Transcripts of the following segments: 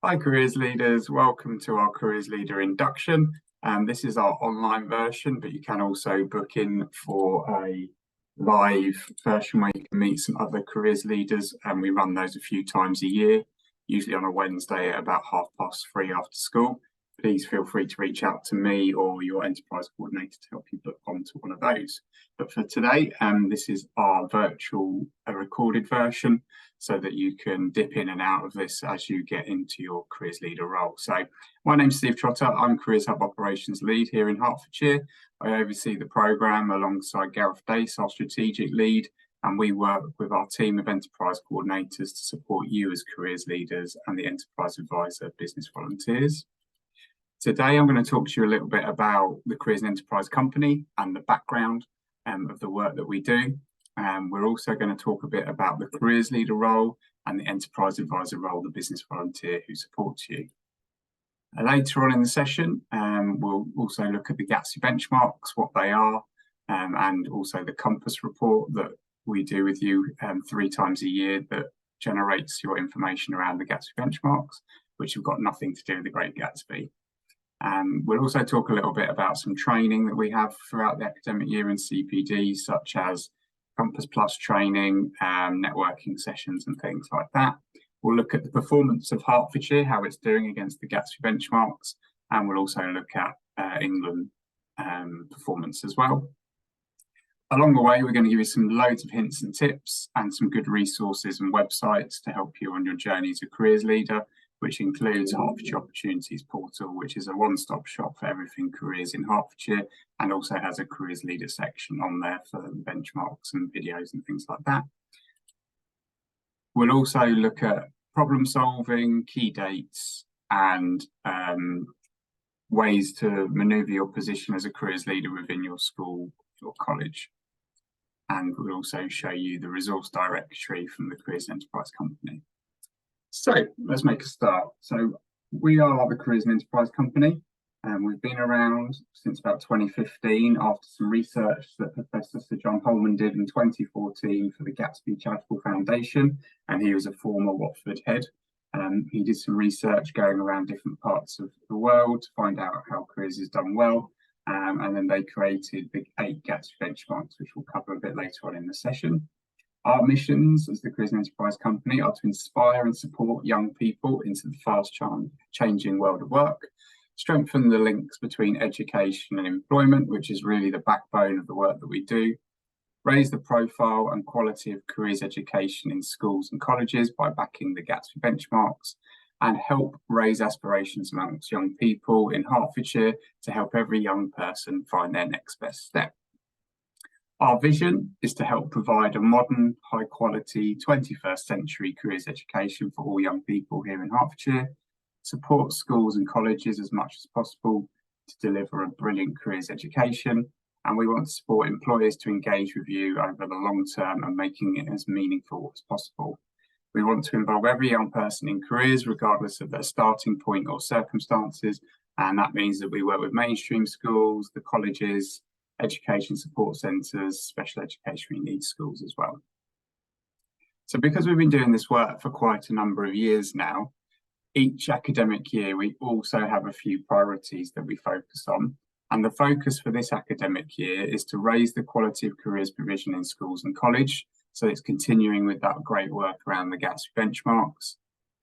Hi, careers leaders. Welcome to our careers leader induction. This is our online version, but you can also book in for a live version where you can meet some other careers leaders. And we run those a few times a year, usually on a Wednesday at about 3:30 after school. Please feel free to reach out to me or your enterprise coordinator to help you book onto one of those. But for today, this is our virtual recorded version, so that you can dip in and out of this as you get into your careers leader role. So my name's Sept23. I'm Careers Hub Operations Lead here in Hertfordshire. I oversee the programme alongside Gareth Dace, our strategic lead, and we work with our team of enterprise coordinators to support you as careers leaders and the enterprise advisor business volunteers. Today, I'm going to talk to you a little bit about the Careers and Enterprise Company and the background of the work that we do. We're also going to talk a bit about the careers leader role and the enterprise advisor role, the business volunteer who supports you. Later on in the session, we'll also look at the Gatsby benchmarks, what they are, and also the Compass report that we do with you 3 times a year that generates your information around the Gatsby benchmarks, which have got nothing to do with the Great Gatsby. We'll also talk a little bit about some training that we have throughout the academic year in CPD, such as Compass Plus training, networking sessions and things like that. We'll look at the performance of Hertfordshire, how it's doing against the Gatsby benchmarks, and we'll also look at England performance as well. Along the way, we're going to give you some loads of hints and tips and some good resources and websites to help you on your journey as a careers leader, which includes Hertfordshire Opportunities Portal, which is a one-stop shop for everything careers in Hertfordshire, and also has a careers leader section on there for benchmarks and videos and things like that. We'll also look at problem solving, key dates, and ways to maneuver your position as a careers leader within your school or college. And we'll also show you the resource directory from the Careers Enterprise Company. So let's make a start. So we are the Careers and Enterprise Company, and we've been around since about 2015 after some research that Professor Sir John Holman did in 2014 for the Gatsby Charitable Foundation, and he was a former Watford head. He did some research going around different parts of the world to find out how careers is done well, and then they created the 8 Gatsby benchmarks, which we'll cover a bit later on in the session. Our missions as the Careers and Enterprise Company are to inspire and support young people into the fast-changing world of work, strengthen the links between education and employment, which is really the backbone of the work that we do, raise the profile and quality of careers education in schools and colleges by backing the Gatsby benchmarks, and help raise aspirations amongst young people in Hertfordshire to help every young person find their next best step. Our vision is to help provide a modern, high-quality 21st century careers education for all young people here in Hertfordshire, support schools and colleges as much as possible to deliver a brilliant careers education, and we want to support employers to engage with you over the long term and making it as meaningful as possible. We want to involve every young person in careers, regardless of their starting point or circumstances, and that means that we work with mainstream schools, the colleges, education support centres, special educational needs schools as well. So because we've been doing this work for quite a number of years now, each academic year we also have a few priorities that we focus on. And the focus for this academic year is to raise the quality of careers provision in schools and college. So it's continuing with that great work around the Gatsby benchmarks.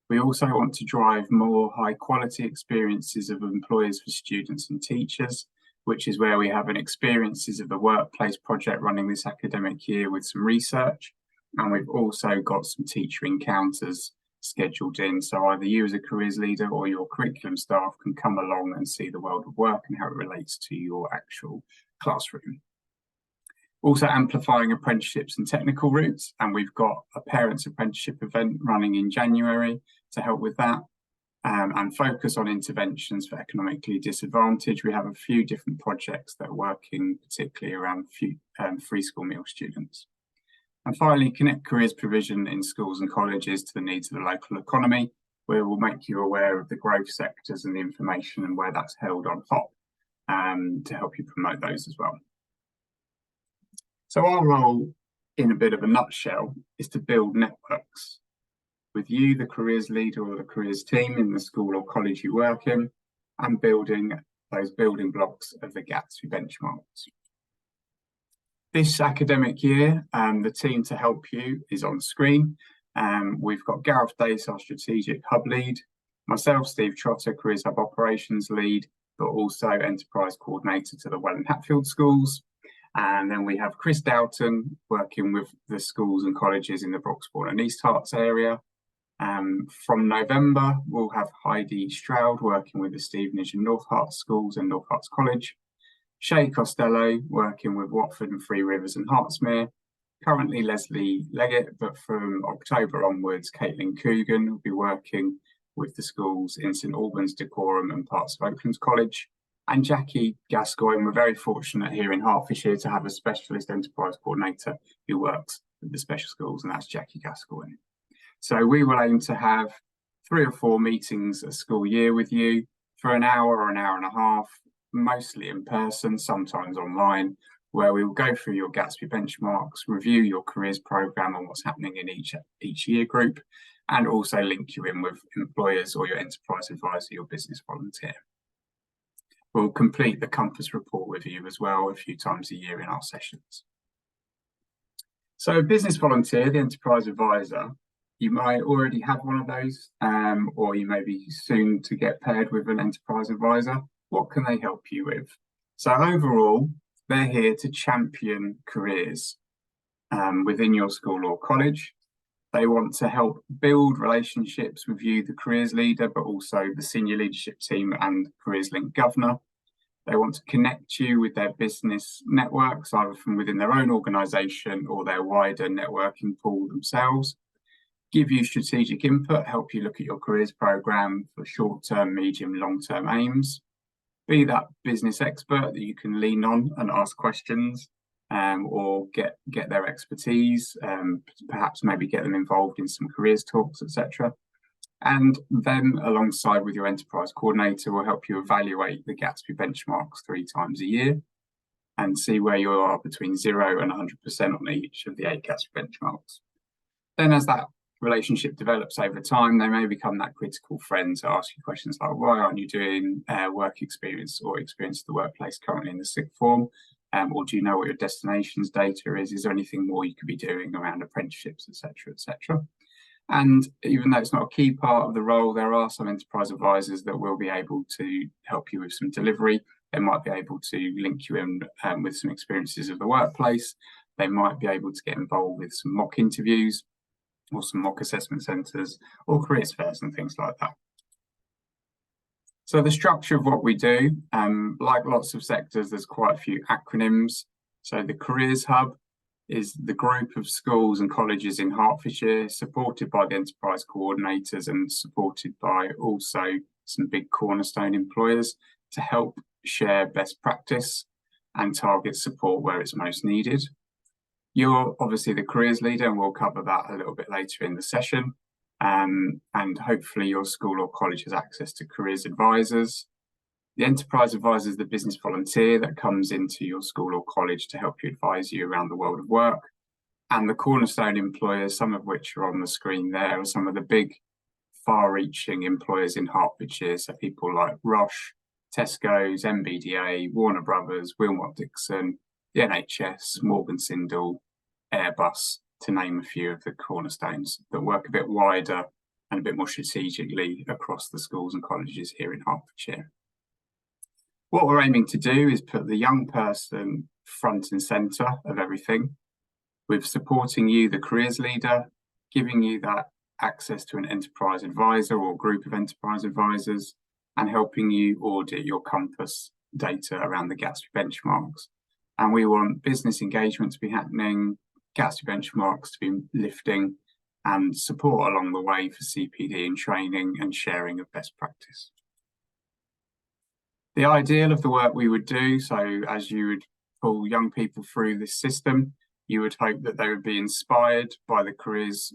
We also want to drive more high quality experiences of employers for students and teachers, which is where we have an experiences of the workplace project running this academic year with some research. And we've also got some teacher encounters scheduled in. So either you as a careers leader or your curriculum staff can come along and see the world of work and how it relates to your actual classroom. Also amplifying apprenticeships and technical routes. And we've got a parents apprenticeship event running in January to help with that. And focus on interventions for economically disadvantaged. We have a few different projects that are working particularly around free school meal students. And finally, connect careers provision in schools and colleges to the needs of the local economy, where we'll make you aware of the growth sectors and the information and where that's held on top to help you promote those as well. So our role, in a bit of a nutshell, is to build networks. with you, the careers leader or the careers team in the school or college you work in, and building those building blocks of the Gatsby benchmarks. This academic year, the team to help you is on screen. We've got Gareth Dace, our strategic hub lead, myself, Steve Trotter, Careers Hub operations lead, but also enterprise coordinator to the Welland Hatfield schools. And then we have Chris Doughton working with the schools and colleges in the Broxbourne and East Herts area. From November, we'll have Heidi Stroud working with the Stevenage and North Herts schools and North Herts College. Shay Costello working with Watford and Three Rivers and Hertsmere. Currently Leslie Leggett, but from October onwards, Caitlin Coogan will be working with the schools in St Albans, Dacorum and parts of Oaklands College. And Jackie Gascoigne, we're very fortunate here in Hertfordshire to have a specialist enterprise coordinator who works with the special schools, and that's Jackie Gascoigne. So we will aim to have 3 or 4 meetings a school year with you for an hour or an hour and a half, mostly in person, sometimes online, where we will go through your Gatsby benchmarks, review your careers programme and what's happening in each year group, and also link you in with employers or your enterprise advisor, your business volunteer. We'll complete the Compass report with you as well a few times a year in our sessions. So business volunteer, the enterprise advisor, you might already have one of those, or you may be soon to get paired with an enterprise advisor. What can they help you with? So overall, they're here to champion careers within your school or college. They want to help build relationships with you, the careers leader, but also the senior leadership team and careers link governor. They want to connect you with their business networks, either from within their own organisation or their wider networking pool themselves. Give you strategic input, help you look at your careers programme for short-term, medium, long-term aims. Be that business expert that you can lean on and ask questions, or get their expertise, perhaps maybe get them involved in some careers talks, etc. And then alongside with your enterprise coordinator will help you evaluate the Gatsby benchmarks 3 times a year and see where you are between 0 and 100% on each of the 8 Gatsby benchmarks. Then as that relationship develops over time, they may become that critical friend to ask you questions like, why aren't you doing work experience or experience of the workplace currently in the sixth form? Or do you know what your destinations data is? Is there anything more you could be doing around apprenticeships, etc., etc.? And even though it's not a key part of the role, there are some enterprise advisors that will be able to help you with some delivery. They might be able to link you in with some experiences of the workplace. They might be able to get involved with some mock interviews or some mock assessment centres or careers fairs and things like that. So the structure of what we do, like lots of sectors, there's quite a few acronyms. So the Careers Hub is the group of schools and colleges in Hertfordshire, supported by the enterprise coordinators and supported by also some big cornerstone employers to help share best practice and target support where it's most needed. You're obviously the careers leader, and we'll cover that a little bit later in the session. And hopefully your school or college has access to careers advisors. The enterprise advisor is the business volunteer that comes into your school or college to help you advise you around the world of work. And the cornerstone employers, some of which are on the screen there, are some of the big far-reaching employers in Hertfordshire. So people like Roche, Tesco's, MBDA, Warner Brothers, Wilmot Dixon, the NHS, Morgan Sindall, Airbus, to name a few of the cornerstones that work a bit wider and a bit more strategically across the schools and colleges here in Hertfordshire. What we're aiming to do is put the young person front and centre of everything, with supporting you, the careers leader, giving you that access to an enterprise advisor or group of enterprise advisors, and helping you audit your Compass data around the Gatsby benchmarks. And we want business engagement to be happening, Gatsby benchmarks to be lifting, and support along the way for CPD and training and sharing of best practice. The ideal of the work we would do, so as you would pull young people through this system, you would hope that they would be inspired by the careers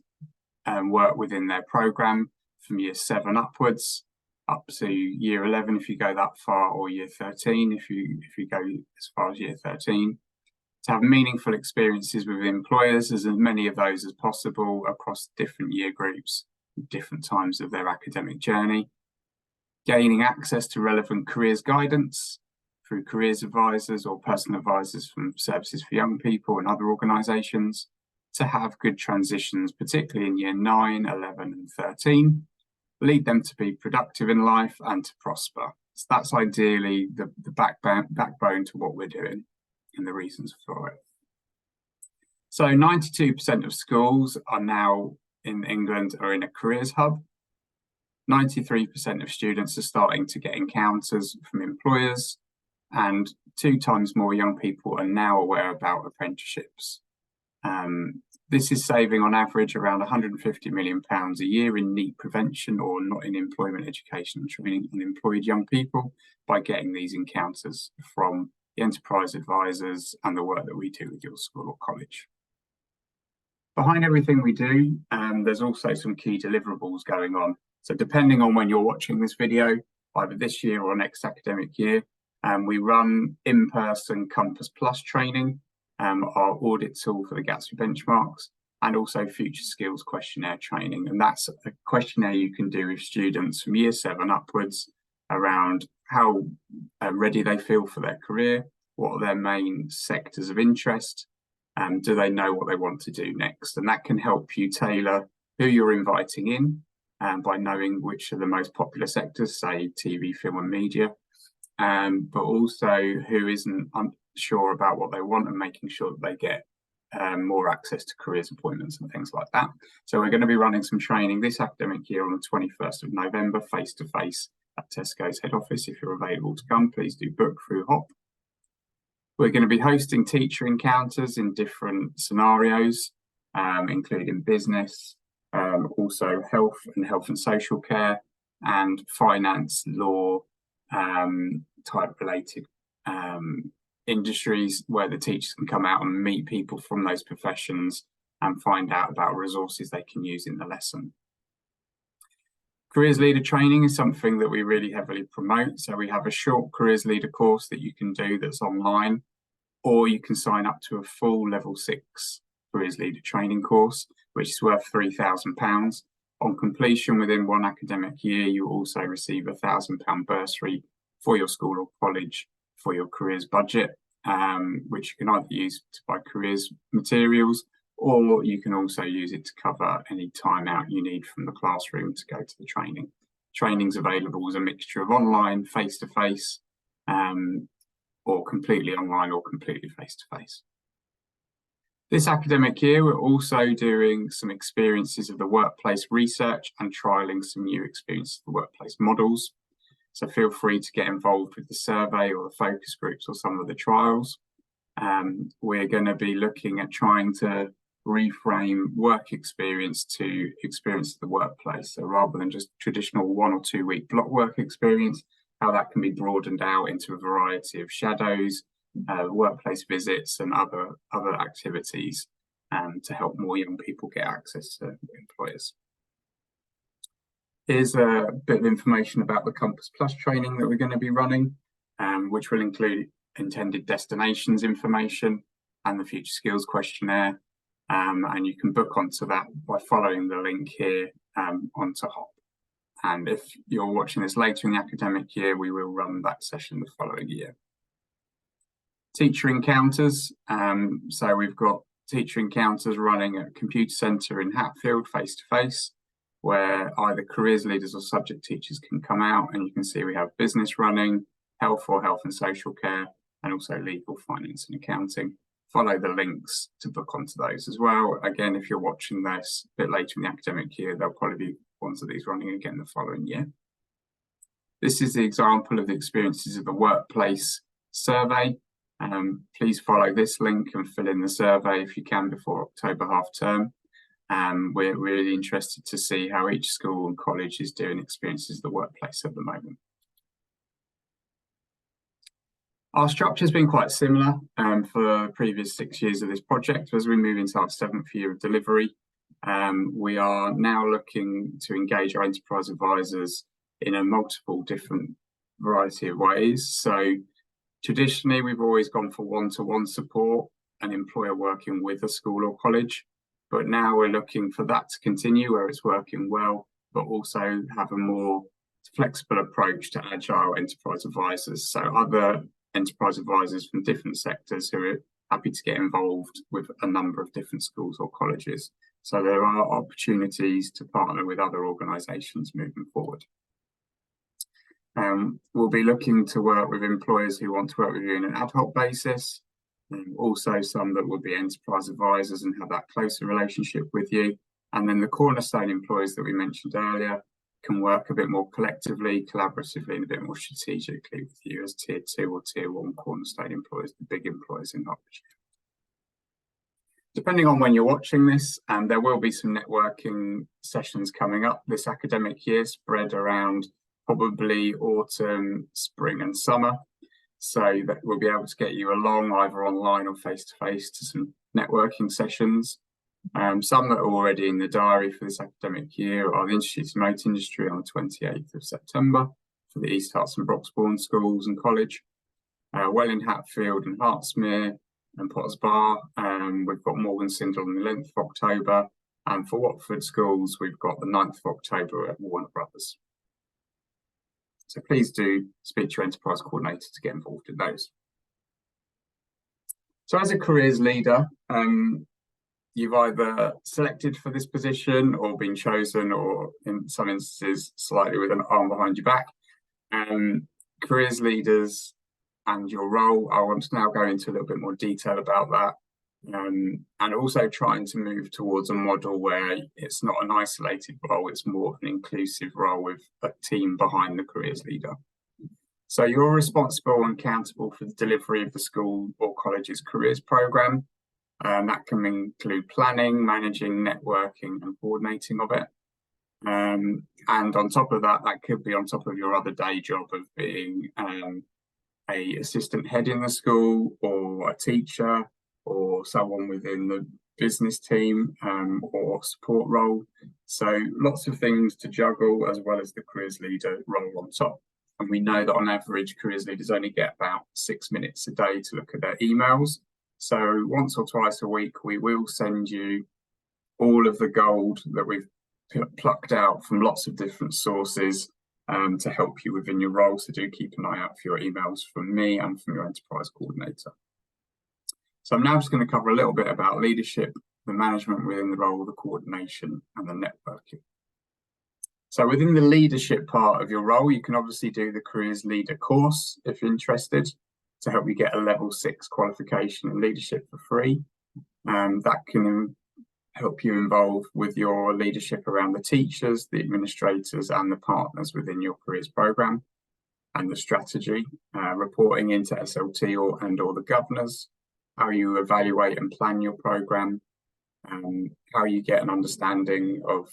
work within their programme from year 7 upwards, up to year 11 if you go that far, or year 13 if you go as far as year 13. To have meaningful experiences with employers, as many of those as possible across different year groups, different times of their academic journey, gaining access to relevant careers guidance through careers advisors or personal advisors from Services for Young People and other organisations, to have good transitions, particularly in year 9, 11 and 13, lead them to be productive in life and to prosper. So that's ideally the backbone to what we're doing and the reasons for it. So 92% of schools are now in England are in a careers hub. 93% of students are starting to get encounters from employers, and 2 times more young people are now aware about apprenticeships. This is saving on average around £150 million a year in NEET prevention, or not in employment education and training unemployed young people, by getting these encounters from the enterprise advisors and the work that we do with your school or college. Behind everything we do, there's also some key deliverables going on. So depending on when you're watching this video, either this year or next academic year, we run in-person Compass Plus training, our audit tool for the Gatsby benchmarks, and also future skills questionnaire training. And that's a questionnaire you can do with students from year 7 upwards around how ready they feel for their career, what are their main sectors of interest, do they know what they want to do next. And that can help you tailor who you're inviting in by knowing which are the most popular sectors, say TV, film and media, but also who isn't unsure about what they want, and making sure that they get more access to careers appointments and things like that. So we're going to be running some training this academic year on the 21st of November, face-to-face at Tesco's head office. If you're available to come, please do book through HOP. We're going to be hosting teacher encounters in different scenarios, including business, also health and social care, and finance, law, type related industries, where the teachers can come out and meet people from those professions and find out about resources they can use in the lesson. Careers Leader training is something that we really heavily promote. So we have a short Careers Leader course that you can do that's online, or you can sign up to a full level 6 Careers Leader training course, which is worth £3,000. On completion within 1 academic year, you also receive a £1,000 bursary for your school or college for your careers budget, which you can either use to buy careers materials, or you can also use it to cover any time out you need from the classroom to go to the training. Training's available as a mixture of online, face-to-face, or completely online or completely face-to-face. This academic year, we're also doing some experiences of the workplace research and trialling some new experiences of the workplace models. So feel free to get involved with the survey or the focus groups or some of the trials. We're going to be looking at trying to reframe work experience to experience of the workplace. So rather than just traditional 1 or 2 week block work experience, how that can be broadened out into a variety of shadows, workplace visits and other activities to help more young people get access to employers. Here's a bit of information about the Compass Plus training that we're going to be running, which will include intended destinations information and the future skills questionnaire. And you can book onto that by following the link here onto HOP. And if you're watching this later in the academic year, we will run that session the following year. Teacher encounters. So we've got teacher encounters running at Computer Centre in Hatfield, face-to-face, where either careers leaders or subject teachers can come out, and you can see we have business running, health or health and social care, and also legal, finance and accounting. Follow the links to book onto those as well. Again, if you're watching this a bit later in the academic year, there'll probably be ones of these running again the following year. This is the example of the experiences of the workplace survey. Please follow this link and fill in the survey if you can before October half term. We're really interested to see how each school and college is doing experiences of the workplace at the moment. Our structure has been quite similar for the previous 6 years of this project. As we move into our 7th year of delivery, we are now looking to engage our enterprise advisors in a multiple different variety of ways. So traditionally, we've always gone for one-to-one support, an employer working with a school or college, but now we're looking for that to continue where it's working well, but also have a more flexible approach to agile enterprise advisors. So other enterprise advisors from different sectors who are happy to get involved with a number of different schools or colleges. So there are opportunities to partner with other organisations moving forward. We'll be looking to work with employers who want to work with you on an ad hoc basis, also some that will be enterprise advisors and have that closer relationship with you. And then the cornerstone employers that we mentioned earlier can work a bit more collectively, collaboratively, and a bit more strategically with you as tier 2 or tier 1 cornerstone employers, the big employers in Hertfordshire. Depending on when you're watching this, there will be some networking sessions coming up this academic year, spread around probably autumn, spring and summer. So that we'll be able to get you along either online or face-to-face to some networking sessions. Some that are already in the diary for this academic year are the Institute of Motor Industry on the 28th of September for the East Herts and Broxbourne schools and college. Welling Hatfield and Hertsmere and Potters Bar. We've got Morgan Sindel on the 11th of October. And for Watford schools, we've got the 9th of October at Warner Brothers. So please do speak to your enterprise coordinator to get involved in those. So as a careers leader, you've either selected for this position or been chosen, or in some instances, slightly with an arm behind your back. Careers leaders and your role, I want to now go into a little bit more detail about that. And also trying to move towards a model where it's not an isolated role, it's more of an inclusive role with a team behind the careers leader. So you're responsible and accountable for the delivery of the school or college's careers programme. That can include planning, managing, networking and coordinating of it. And on top of that, that could be on top of your other day job of being a assistant head in the school or a teacher or someone within the business team or support role. So lots of things to juggle, as well as the careers leader role on top. And we know that on average, careers leaders only get about 6 minutes a day to look at their emails. So once or twice a week, we will send you all of the gold that we've plucked out from lots of different sources to help you within your role. So do keep an eye out for your emails from me and from your enterprise coordinator. So I'm now just going to cover a little bit about leadership, the management within the role, the coordination and the networking. So within the leadership part of your role, you can obviously do the Careers Leader course if you're interested, to help you get a level 6 qualification in leadership for free. That can help you involve with your leadership around the teachers, the administrators and the partners within your careers programme and the strategy, reporting into SLT or the governors, how you evaluate and plan your programme, how you get an understanding of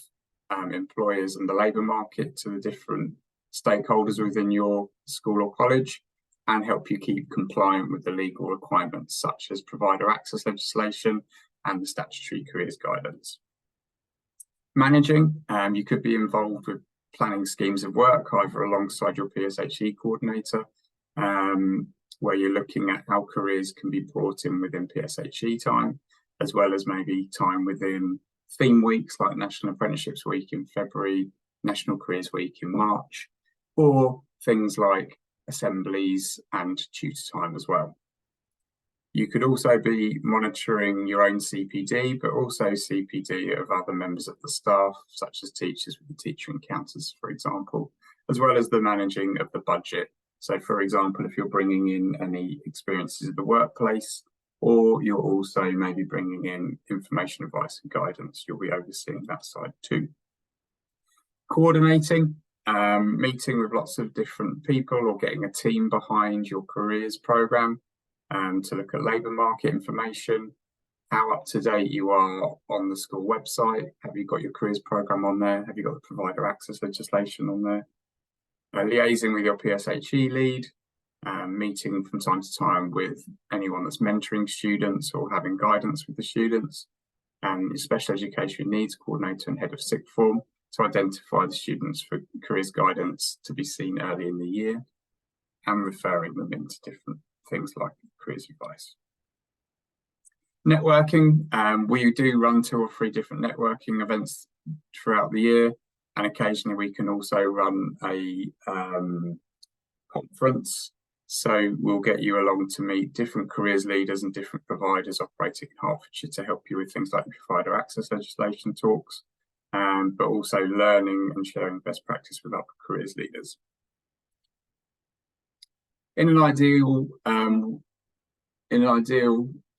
employers and the labour market to the different stakeholders within your school or college, and help you keep compliant with the legal requirements such as provider access legislation and the statutory careers guidance. Managing, you could be involved with planning schemes of work, either alongside your PSHE coordinator, where you're looking at how careers can be brought in within PSHE time, as well as maybe time within theme weeks like National Apprenticeships Week in February, National Careers Week in March, or things like assemblies and tutor time as well. You could also be monitoring your own CPD, but also CPD of other members of the staff, such as teachers with the teacher encounters, for example, as well as the managing of the budget. So, for example, if you're bringing in any experiences of the workplace, or you're also maybe bringing in information, advice and guidance, you'll be overseeing that side too. Coordinating, meeting with lots of different people or getting a team behind your careers programme to look at labour market information, how up to date you are on the school website. Have you got your careers programme on there? Have you got the provider access legislation on there? Liaising with your PSHE lead, meeting from time to time with anyone that's mentoring students or having guidance with the students, and your special education needs coordinator and head of sixth form to identify the students for careers guidance to be seen early in the year, and referring them into different things like careers advice. Networking, we do run 2 or 3 different networking events throughout the year, and occasionally we can also run a conference. So we'll get you along to meet different careers leaders and different providers operating in Hertfordshire to help you with things like provider access legislation talks, but also learning and sharing best practice with other careers leaders. In an ideal,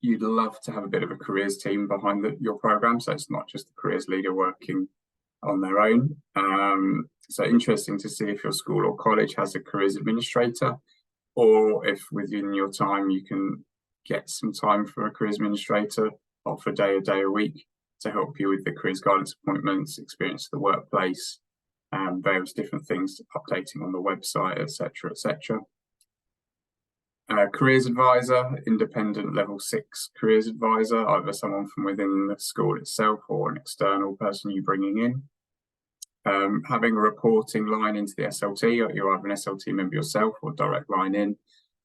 you'd love to have a bit of a careers team behind your program, so it's not just the careers leader working on their own. So interesting to see if your school or college has a careers administrator, or if within your time you can get some time for a careers administrator, off a day a week, to help you with the careers guidance appointments, experience of the workplace, various different things, updating on the website, etc., etc. Careers advisor, independent level 6 careers advisor, either someone from within the school itself or an external person you're bringing in. Having a reporting line into the SLT, or you're either an SLT member yourself or direct line in,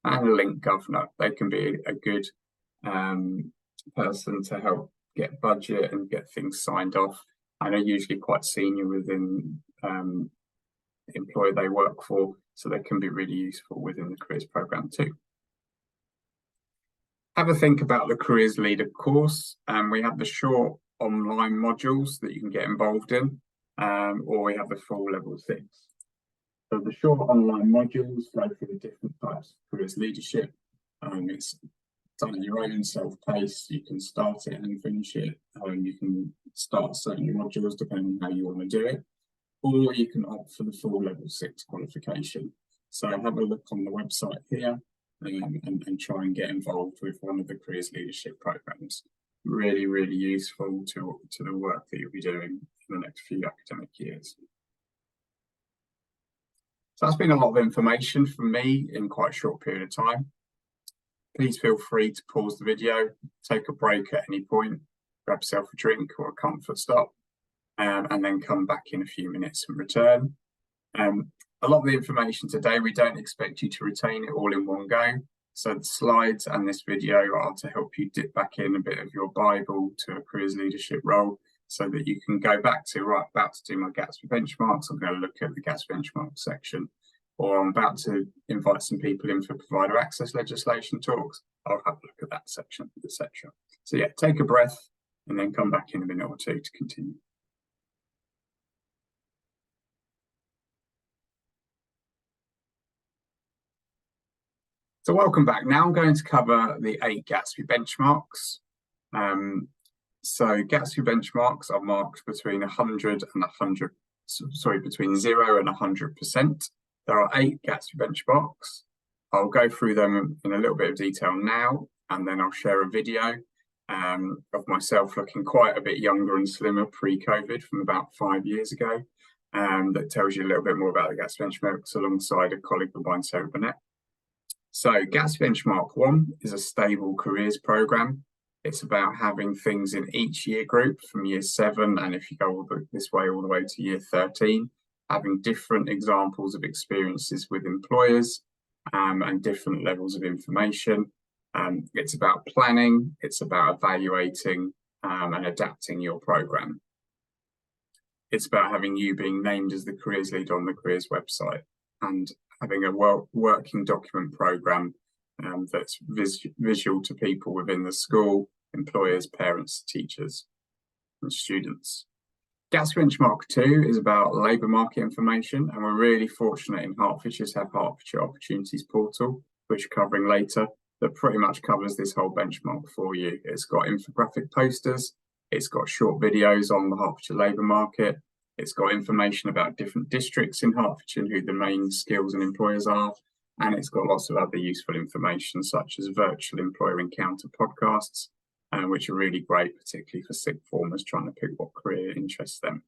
and a link governor. They can be a good person to help get budget and get things signed off, and are usually quite senior within the employer they work for, so they can be really useful within the careers program too. Have a think about the Careers Leader course. We have the short online modules that you can get involved in, or we have the full level 6. So the short online modules go through the different types of careers leadership. It's done at your own self-paced. You can start it and finish it. You can start certain modules depending on how you want to do it, or you can opt for the full level 6 qualification. So have a look on the website here. And try and get involved with one of the careers leadership programs. Really, really useful to the work that you'll be doing in the next few academic years. So that's been a lot of information from me in quite a short period of time. Please feel free to pause the video, take a break at any point, grab yourself a drink or a comfort stop, and then come back in a few minutes and return. A lot of the information today, we don't expect you to retain it all in one go. So the slides and this video are to help you dip back in a bit of your Bible to a careers leadership role, so that you can go back to, right, about to do my Gatsby benchmarks, I'm going to look at the Gatsby benchmark section, or I'm about to invite some people in for provider access legislation talks, I'll have a look at that section, etc. So yeah, take a breath and then come back in a minute or two to continue. So welcome back. Now I'm going to cover the 8 Gatsby benchmarks. So Gatsby benchmarks are marked between 100 and 100, sorry, between 0 and 100%. There are 8 Gatsby benchmarks. I'll go through them in a little bit of detail now, and then I'll share a video of myself looking quite a bit younger and slimmer pre-COVID from about 5 years ago, that tells you a little bit more about the Gatsby benchmarks alongside a colleague of mine, Sarah Burnett. So Gatsby Benchmark 1 is a stable careers program. It's about having things in each year group from year 7, and if you go this way all the way to year 13, having different examples of experiences with employers and different levels of information. It's about planning, it's about evaluating and adapting your program. It's about having you being named as the careers leader on the careers website, and having a working document program that's visual to people within the school, employers, parents, teachers, and students. Gatsby Benchmark 2 is about labour market information, and we're really fortunate in Hertfordshire to have Hertfordshire Opportunities Portal, which we're covering later, that pretty much covers this whole benchmark for you. It's got infographic posters, it's got short videos on the Hertfordshire labour market, it's got information about different districts in Hertfordshire and who the main skills and employers are. And it's got lots of other useful information, such as virtual employer encounter podcasts, which are really great, particularly for sixth formers trying to pick what career interests them.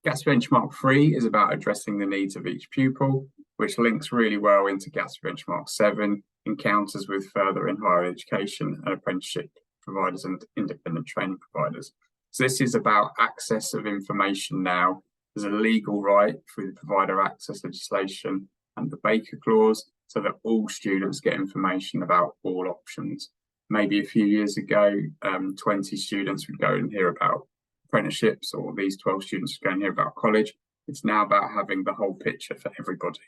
Gatsby Benchmark 3 is about addressing the needs of each pupil, which links really well into Gatsby Benchmark 7, encounters with further in higher education and apprenticeship providers and independent training providers. So this is about access of information now. There's a legal right through the provider access legislation and the Baker Clause, so that all students get information about all options. Maybe a few years ago, 20 students would go and hear about apprenticeships, or these 12 students would go and hear about college. It's now about having the whole picture for everybody.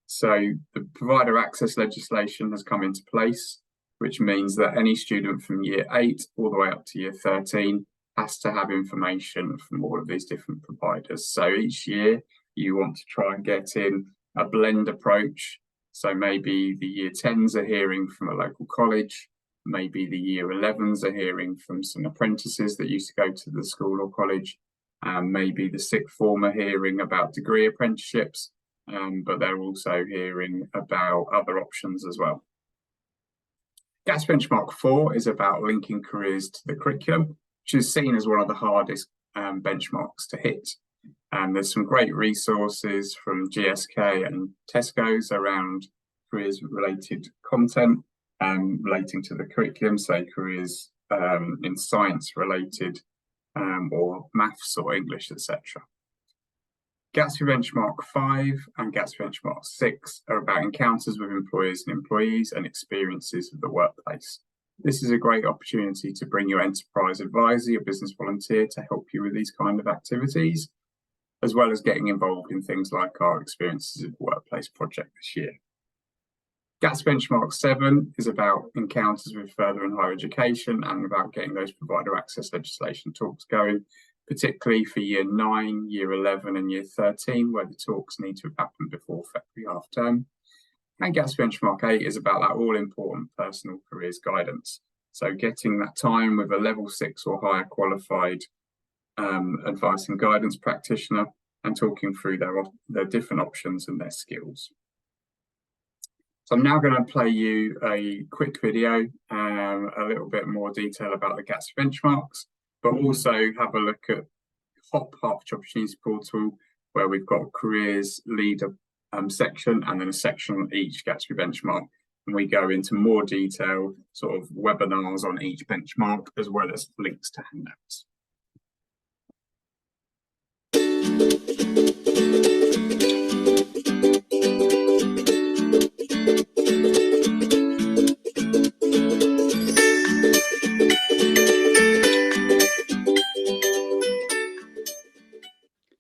So the provider access legislation has come into place, which means that any student from year 8 all the way up to year 13 has to have information from all of these different providers. So each year you want to try and get in a blend approach. So maybe the year 10s are hearing from a local college, maybe the year 11s are hearing from some apprentices that used to go to the school or college, and maybe the sixth form are hearing about degree apprenticeships, but they're also hearing about other options as well. Gatsby Benchmark 4 is about linking careers to the curriculum, which is seen as one of the hardest benchmarks to hit. There's some great resources from GSK and Tesco's around careers related content relating to the curriculum, say careers in science related or maths or English, etc. Gatsby Benchmark 5 and Gatsby Benchmark 6 are about encounters with employers and employees and experiences of the workplace. This is a great opportunity to bring your enterprise advisor, your business volunteer to help you with these kind of activities, as well as getting involved in things like our Experiences of the Workplace project this year. Gatsby Benchmark 7 is about encounters with further and higher education and about getting those provider access legislation talks going, particularly for year 9, year 11 and year 13, where the talks need to have happened before February half term. And Gatsby Benchmark 8 is about that all-important personal careers guidance. So getting that time with a level 6 or higher qualified advice and guidance practitioner and talking through their different options and their skills. So I'm now going to play you a quick video, a little bit more detail about the Gatsby benchmarks, but also have a look at HOP, Hertfordshire Opportunities Portal, where we've got careers leader section and then a section on each Gatsby benchmark. And we go into more detail, sort of webinars on each benchmark, as well as links to handouts.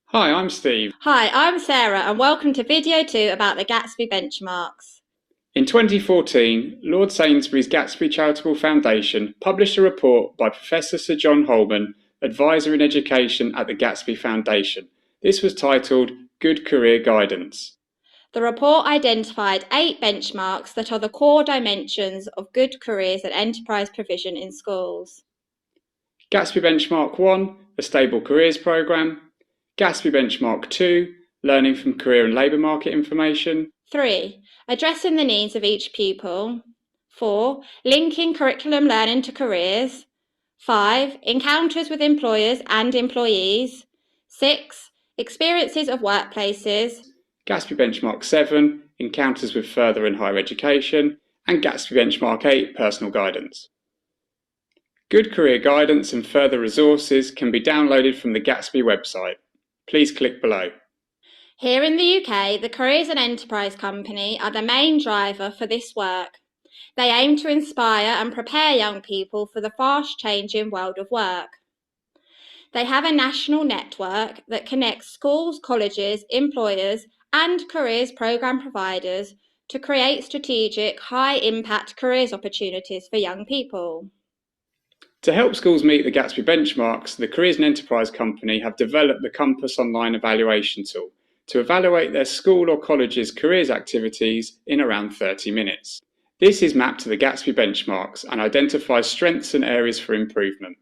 Hi, I'm Steve. Hi, I'm Sarah, and welcome to video 2 about the Gatsby benchmarks. In 2014, Lord Sainsbury's Gatsby Charitable Foundation published a report by Professor Sir John Holman, Advisor in Education at the Gatsby Foundation. This was titled Good Career Guidance. The report identified 8 benchmarks that are the core dimensions of good careers and enterprise provision in schools. Gatsby Benchmark 1, a stable careers programme. Gatsby Benchmark 2, learning from career and labour market information. 3. Addressing the needs of each pupil. 4. Linking curriculum learning to careers. 5. Encounters with employers and employees. 6. Experiences of workplaces. Gatsby Benchmark 7, encounters with further and higher education. And Gatsby Benchmark 8, personal guidance. Good career guidance and further resources can be downloaded from the Gatsby website. Please click below. Here in the UK, the Careers and Enterprise Company are the main driver for this work. They aim to inspire and prepare young people for the fast-changing world of work. They have a national network that connects schools, colleges, employers and careers programme providers to create strategic, high-impact careers opportunities for young people. To help schools meet the Gatsby benchmarks, the Careers and Enterprise Company have developed the Compass online evaluation tool to evaluate their school or college's careers activities in around 30 minutes. This is mapped to the Gatsby benchmarks and identifies strengths and areas for improvement.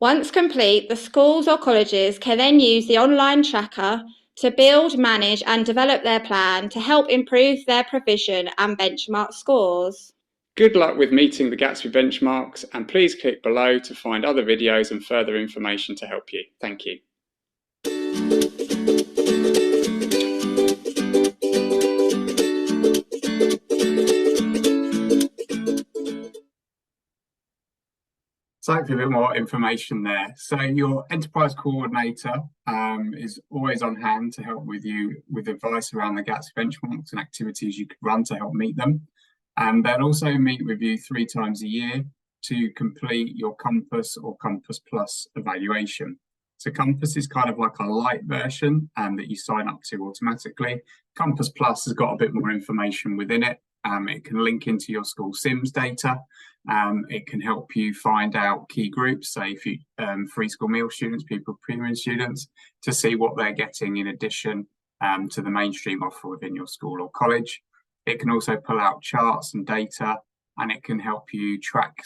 Once complete, the schools or colleges can then use the online tracker to build, manage and develop their plan to help improve their provision and benchmark scores. Good luck with meeting the Gatsby benchmarks, and please click below to find other videos and further information to help you. Thank you. So hopefully a bit more information there. So your enterprise coordinator is always on hand to help with you with advice around the Gatsby benchmarks and activities you could run to help meet them. And they'll also meet with you 3 times a year to complete your Compass or Compass Plus evaluation. So Compass is kind of like a light version that you sign up to automatically. Compass Plus has got a bit more information within it. It can link into your school SIMS data. It can help you find out key groups, say if you free school meal students, pupil premium students, to see what they're getting in addition to the mainstream offer within your school or college. It can also pull out charts and data, and it can help you track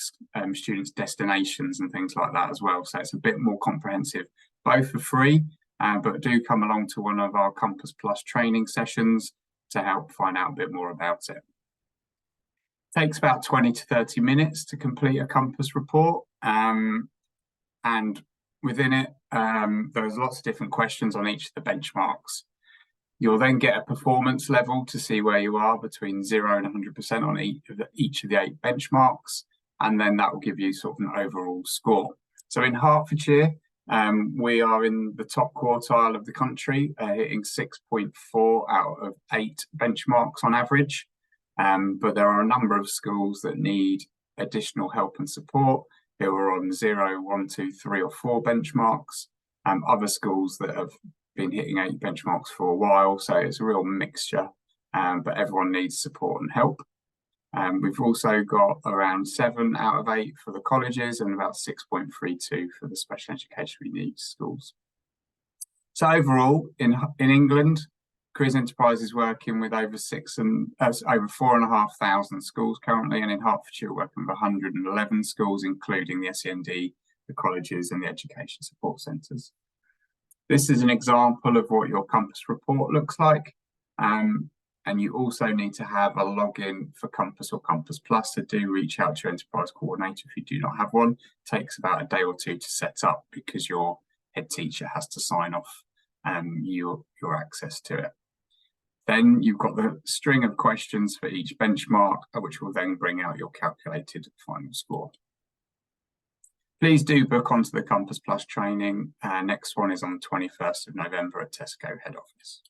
students' destinations and things like that as well. So it's a bit more comprehensive. Both are free, but do come along to one of our Compass Plus training sessions to help find out a bit more about it. Takes about 20 to 30 minutes to complete a Compass report. And within it, there's lots of different questions on each of the benchmarks. You'll then get a performance level to see where you are between 0 and 100% on each of the 8 benchmarks. And then that will give you sort of an overall score. So in Hertfordshire, we are in the top quartile of the country, hitting 6.4 out of 8 benchmarks on average. But there are a number of schools that need additional help and support who are on 0, 1, 2, 3 or 4 benchmarks. Other schools that have been hitting 8 benchmarks for a while, so it's a real mixture, but everyone needs support and help. We've also got around 7 out of 8 for the colleges and about 6.32 for the special educational needs schools. So overall, in England, Careers Enterprise is working with over 4,500 schools currently, and in Hertfordshire, we're working with 111 schools, including the SEND, the colleges, and the education support centres. This is an example of what your Compass report looks like. And you also need to have a login for Compass or Compass Plus, so do reach out to your enterprise coordinator if you do not have one. It takes about a day or 2 to set up because your head teacher has to sign off your access to it. Then you've got the string of questions for each benchmark, which will then bring out your calculated final score. Please do book onto the Compass Plus training. Next one is on the 21st of November at Tesco head office.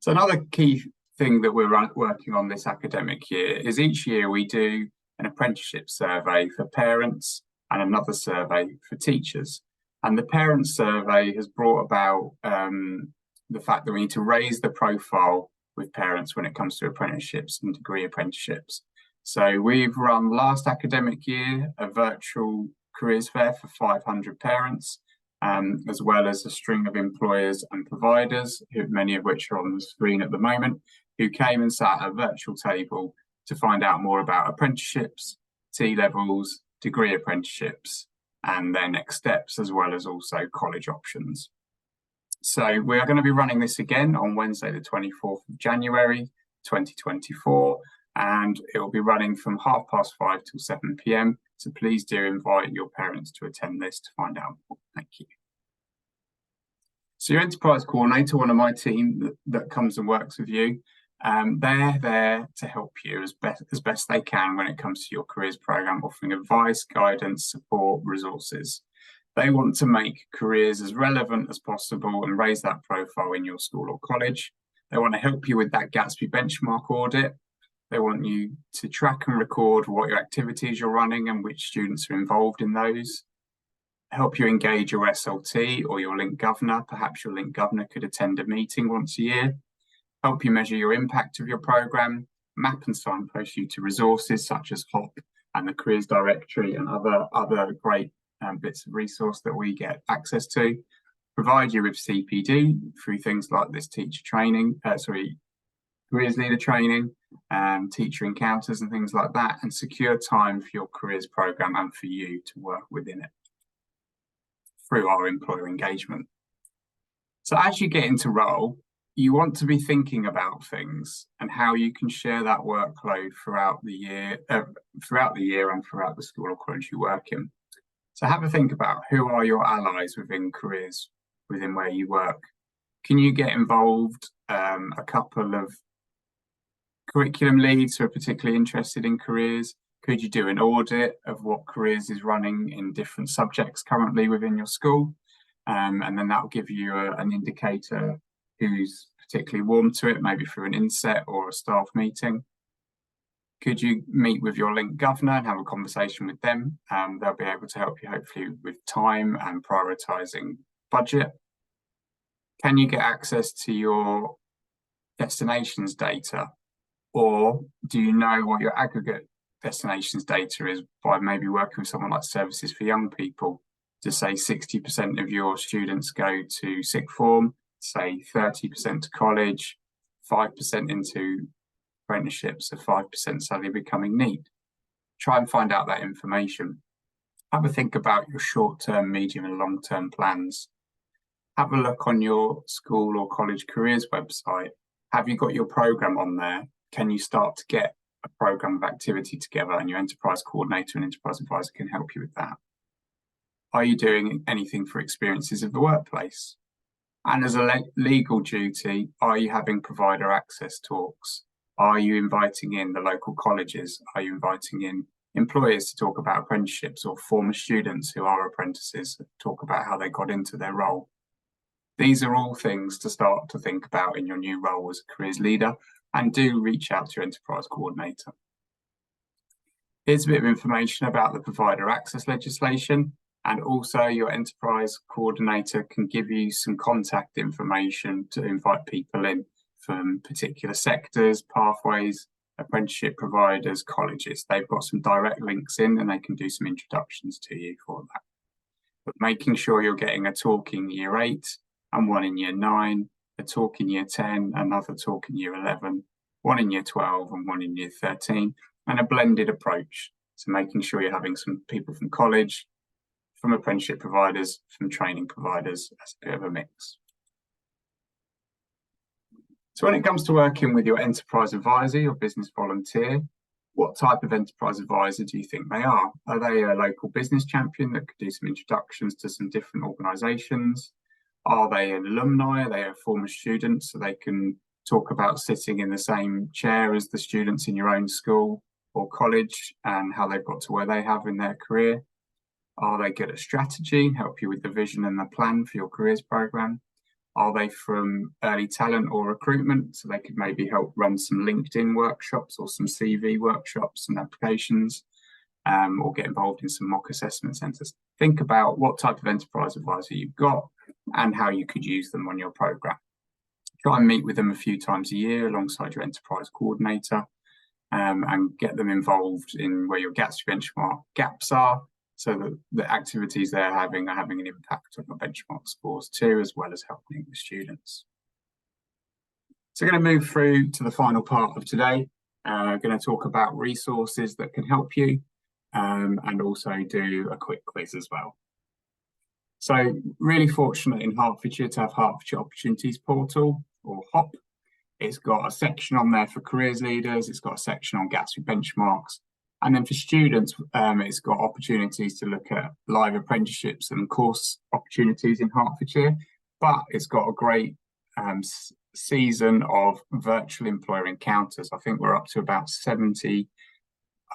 So another key thing that we're working on this academic year is each year we do an apprenticeship survey for parents and another survey for teachers. And the parents survey has brought about the fact that we need to raise the profile with parents when it comes to apprenticeships and degree apprenticeships. So we've run last academic year a virtual careers fair for 500 parents, as well as a string of employers and providers, many of which are on the screen at the moment, who came and sat at a virtual table to find out more about apprenticeships, T-levels, degree apprenticeships, and their next steps, as well as also college options. So we are going to be running this again on Wednesday, the 24th of January, 2024. And it will be running from 5:30 till 7 p.m. So please do invite your parents to attend this to find out more. Thank you. So your enterprise coordinator, one of my team that comes and works with you, they're there to help you as best they can when it comes to your careers program, offering advice, guidance, support, resources. They want to make careers as relevant as possible and raise that profile in your school or college. They want to help you with that Gatsby benchmark audit. They want you to track and record what your activities you're running and which students are involved in those. Help you engage your SLT or your link governor. Perhaps your link governor could attend a meeting once a year. Help you measure your impact of your programme. Map and signpost you to resources such as HOP and the Careers Directory and other great bits of resource that we get access to. Provide you with CPD through things like this teacher training, careers leader training, teacher encounters and things like that, and secure time for your careers program and for you to work within it through our employer engagement. So as you get into role, you want to be thinking about things and how you can share that workload throughout the year and throughout the school or college you work in. So have a think about who are your allies within careers, within where you work. Can you get involved? A couple of curriculum leads who are particularly interested in careers. Could you do an audit of what careers is running in different subjects currently within your school? And then that will give you an indicator who's particularly warm to it, maybe through an inset or a staff meeting. Could you meet with your link governor and have a conversation with them? They'll be able to help you hopefully with time and prioritising budget. Can you get access to your destinations data? Or do you know what your aggregate destinations data is by maybe working with someone like Services for Young People to say 60% of your students go to sixth form, say 30% to college, 5% into apprenticeships, so 5% suddenly becoming NEET. Try and find out that information. Have a think about your short-term, medium and long-term plans. Have a look on your school or college careers website. Have you got your program on there? Can you start to get a program of activity together, and your enterprise coordinator and enterprise advisor can help you with that? Are you doing anything for experiences of the workplace? And as a legal duty, are you having provider access talks? Are you inviting in the local colleges? Are you inviting in employers to talk about apprenticeships, or former students who are apprentices to talk about how they got into their role? These are all things to start to think about in your new role as a careers leader, and do reach out to your enterprise coordinator. Here's a bit of information about the provider access legislation, and also your enterprise coordinator can give you some contact information to invite people in from particular sectors, pathways, apprenticeship providers, colleges. They've got some direct links in and they can do some introductions to you for that. But making sure you're getting a talk in year 8 and one in year 9, a talk in year 10, another talk in year 11, one in year 12 and one in year 13, and a blended approach. So making sure you're having some people from college, from apprenticeship providers, from training providers, as a bit of a mix. So when it comes to working with your enterprise advisor, your business volunteer, what type of enterprise advisor do you think they are? Are they a local business champion that could do some introductions to some different organisations? Are they an alumni? Are they a former student, so they can talk about sitting in the same chair as the students in your own school or college and how they've got to where they have in their career? Are they good at strategy, help you with the vision and the plan for your careers programme? Are they from early talent or recruitment, so they could maybe help run some LinkedIn workshops or some CV workshops and applications, or get involved in some mock assessment centres? Think about what type of enterprise advisor you've got and how you could use them on your programme. Try and meet with them a few times a year alongside your enterprise coordinator, and get them involved in where your Gatsby benchmark gaps are, so that the activities they're having are having an impact on your benchmark scores too, as well as helping the students. So we're going to move through to the final part of today. We're going to talk about resources that can help you, and also do a quick quiz as well. So really fortunate in Hertfordshire to have Hertfordshire Opportunities Portal, or HOP. It's got a section on there for careers leaders, it's got a section on Gatsby benchmarks, and then for students, it's got opportunities to look at live apprenticeships and course opportunities in Hertfordshire, but it's got a great season of virtual employer encounters. I think we're up to about 70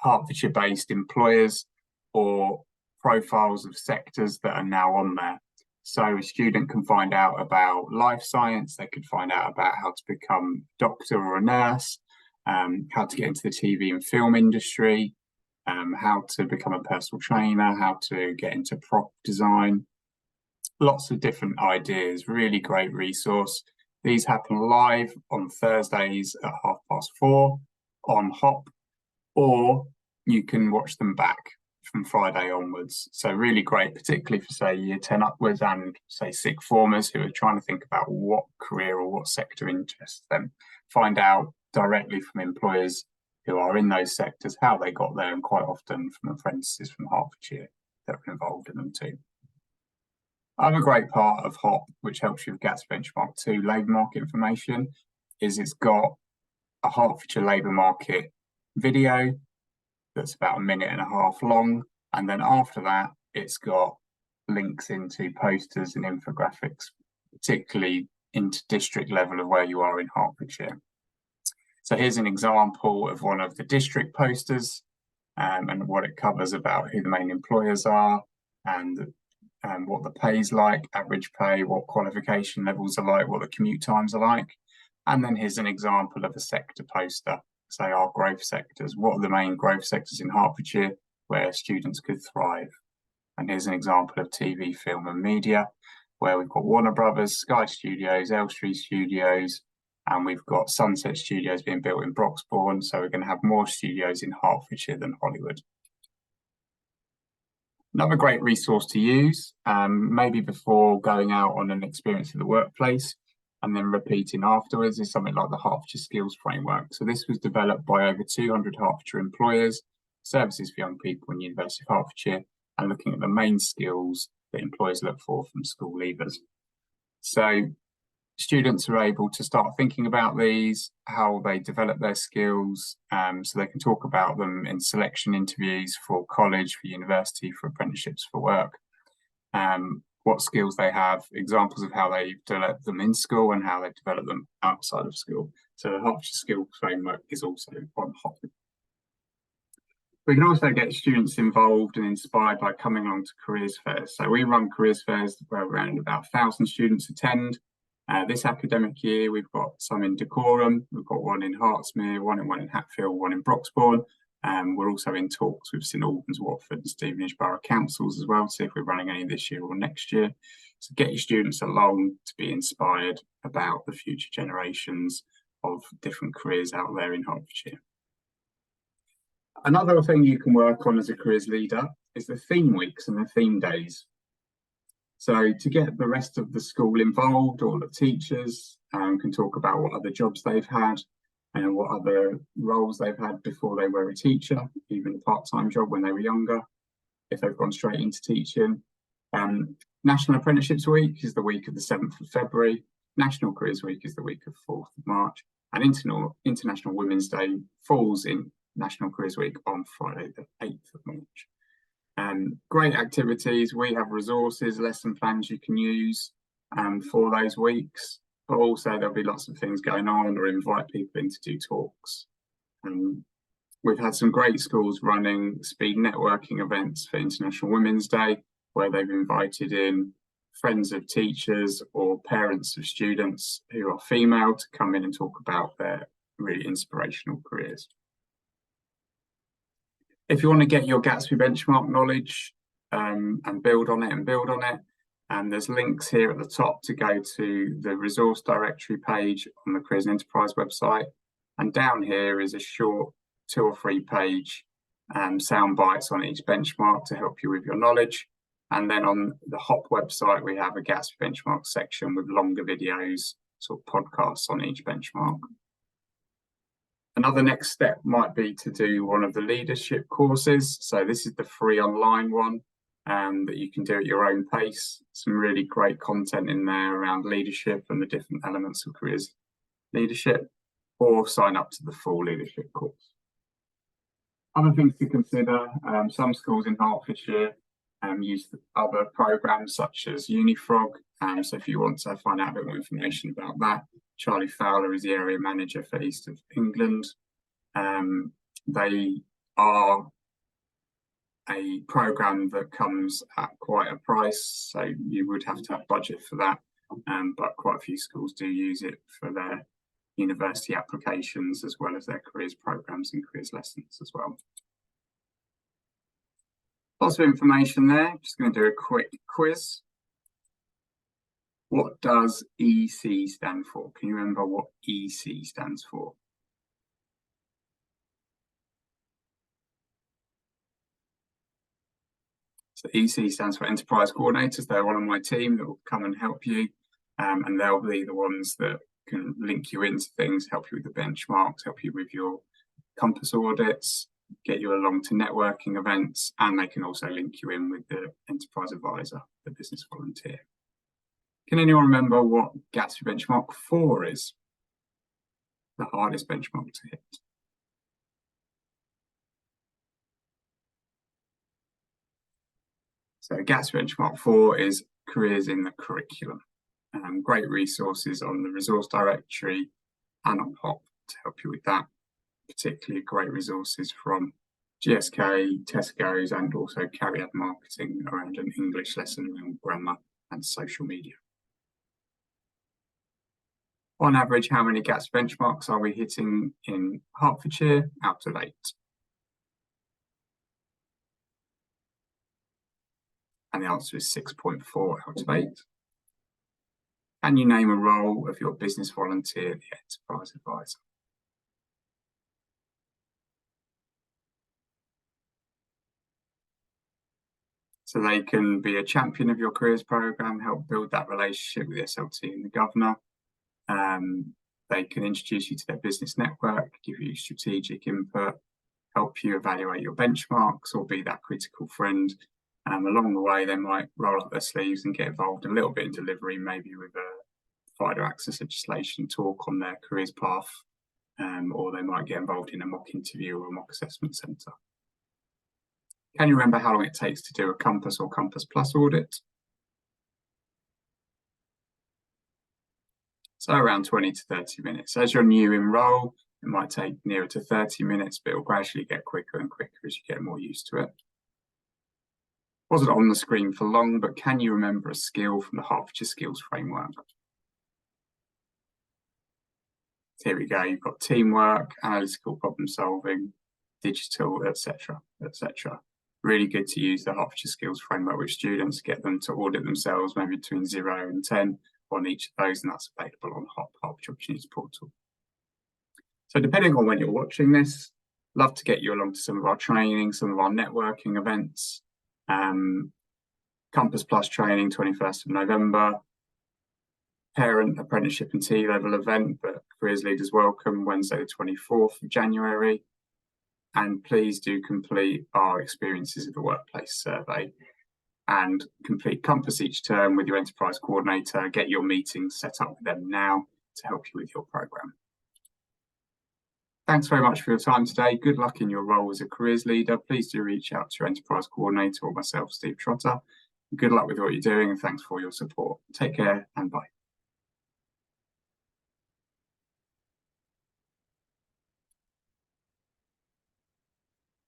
Hertfordshire-based employers or profiles of sectors that are now on there. So a student can find out about life science, they could find out about how to become a doctor or a nurse, how to get into the TV and film industry, how to become a personal trainer, how to get into prop design. Lots of different ideas, really great resource. These happen live on Thursdays at 4:30 on HOP, or you can watch them back from Friday onwards. So really great, particularly for say year 10 upwards and say sixth formers who are trying to think about what career or what sector interests them. Find out directly from employers who are in those sectors how they got there, and quite often from apprentices from Hertfordshire that are involved in them too. Another great part of HOP, which helps you with Gatsby Benchmark 2 labour market information, is it's got a Hertfordshire labour market video that's about 1.5 minutes long, and then after that it's got links into posters and infographics, particularly into district level of where you are in Hertfordshire. So here's an example of one of the district posters, and what it covers about who the main employers are, and what the pay's like, average pay, what qualification levels are like, what the commute times are like. And then here's an example of a sector poster say, our growth sectors. What are the main growth sectors in Hertfordshire where students could thrive? And here's an example of TV, film and media, where we've got Warner Brothers, Sky Studios, Elstree Studios, and we've got Sunset Studios being built in Broxbourne. So we're going to have more studios in Hertfordshire than Hollywood. Another great resource to use, maybe before going out on an experience in the workplace and then repeating afterwards, is something like the Hertfordshire Skills Framework. So this was developed by over 200 Hertfordshire employers, services for young people in University of Hertfordshire, and looking at the main skills that employers look for from school leavers. So students are able to start thinking about these, how they develop their skills, so they can talk about them in selection interviews for college, for university, for apprenticeships, for work, what skills they have, examples of how they develop them in school and how they develop them outside of school. So the Hertfordshire Skills Framework is also on Hop. We can also get students involved and inspired by coming along to careers fairs. So we run careers fairs where around about 1,000 students attend. This academic year, we've got some in Dacorum, we've got one in Hertsmere, one in Hatfield, one in Broxbourne. We're also in talks with St Albans, Watford and Stevenage Borough Councils as well, to see if we're running any this year or next year. So get your students along to be inspired about the future generations of different careers out there in Hertfordshire. Another thing you can work on as a careers leader is the theme weeks and the theme days. So to get the rest of the school involved, all the teachers can talk about what other jobs they've had and what other roles they've had before they were a teacher, even a part-time job when they were younger, if they've gone straight into teaching. National Apprenticeships Week is the week of the 7th of February. National Careers Week is the week of 4th of March. And International Women's Day falls in National Careers Week on Friday, the 8th of March. Great activities. We have resources, lesson plans you can use for those weeks, but also there'll be lots of things going on, or invite people in to do talks. We've had some great schools running speed networking events for International Women's Day, where they've invited in friends of teachers or parents of students who are female to come in and talk about their really inspirational careers. If you want to get your Gatsby benchmark knowledge and build on it, there's links here at the top to go to the resource directory page on the Careers and Enterprise website. And down here is a short 2 or 3 page sound bites on each benchmark to help you with your knowledge. And then on the HOP website, we have a Gatsby benchmark section with longer videos, sort of podcasts on each benchmark. Another next step might be to do one of the leadership courses. So this is the free online one that you can do at your own pace. Some really great content in there around leadership and the different elements of careers leadership, or sign up to the full leadership course. Other things to consider, some schools in Hertfordshire use other programs such as Unifrog. So if you want to find out a bit more information about that, Charlie Fowler is the area manager for East of England. They are a program that comes at quite a price, so you would have to have budget for that, but quite a few schools do use it for their university applications as well as their careers programs and careers lessons as well. Lots of information there. Just going to do a quick quiz. What does EC stand for? Can you remember what EC stands for? So EC stands for Enterprise Coordinators. They're one of my team that will come and help you, and they'll be the ones that can link you into things, help you with the benchmarks, help you with your compass audits, get you along to networking events, and they can also link you in with the Enterprise Advisor, the business volunteer. Can anyone remember what Gatsby benchmark 4 is? The hardest benchmark to hit. So Gatsby benchmark 4 is careers in the curriculum. Great resources on the resource directory and on HOP to help you with that. Particularly great resources from GSK, Tesco's, and also Carriad Marketing around an English lesson around grammar and social media. On average, how many Gatsby benchmarks are we hitting in Hertfordshire out of 8? And the answer is 6.4 out of 8. Can you name a role of your business volunteer, the enterprise advisor? So they can be a champion of your careers program, help build that relationship with the SLT and the governor. They can introduce you to their business network, give you strategic input, help you evaluate your benchmarks, or be that critical friend. Along the way, they might roll up their sleeves and get involved a little bit in delivery, maybe with a provider access legislation talk on their careers path, or they might get involved in a mock interview or a mock assessment centre. Can you remember how long it takes to do a Compass or Compass Plus audit? So around 20 to 30 minutes. As you're new in role, it might take nearer to 30 minutes, but it'll gradually get quicker and quicker as you get more used to it. Wasn't on the screen for long, but can you remember a skill from the Hertfordshire Skills Framework? Here we go, you've got teamwork, analytical problem solving, digital, etc., etc. Really good to use the Hertfordshire Skills Framework with students, get them to audit themselves maybe between 0 and 10 on each of those, and that's available on Hertfordshire Opportunities Portal. So depending on when you're watching this, love to get you along to some of our training, some of our networking events. Compass Plus training, 21st of November. Parent apprenticeship and T-level event, but Careers Leaders Welcome, Wednesday the 24th of January. And please do complete our Experiences of the Workplace survey and complete Compass each term with your enterprise coordinator. Get your meetings set up with them now to help you with your programme. Thanks very much for your time today. Good luck in your role as a careers leader. Please do reach out to your enterprise coordinator or myself, Steve Trotter. Good luck with what you're doing, and thanks for your support. Take care and bye.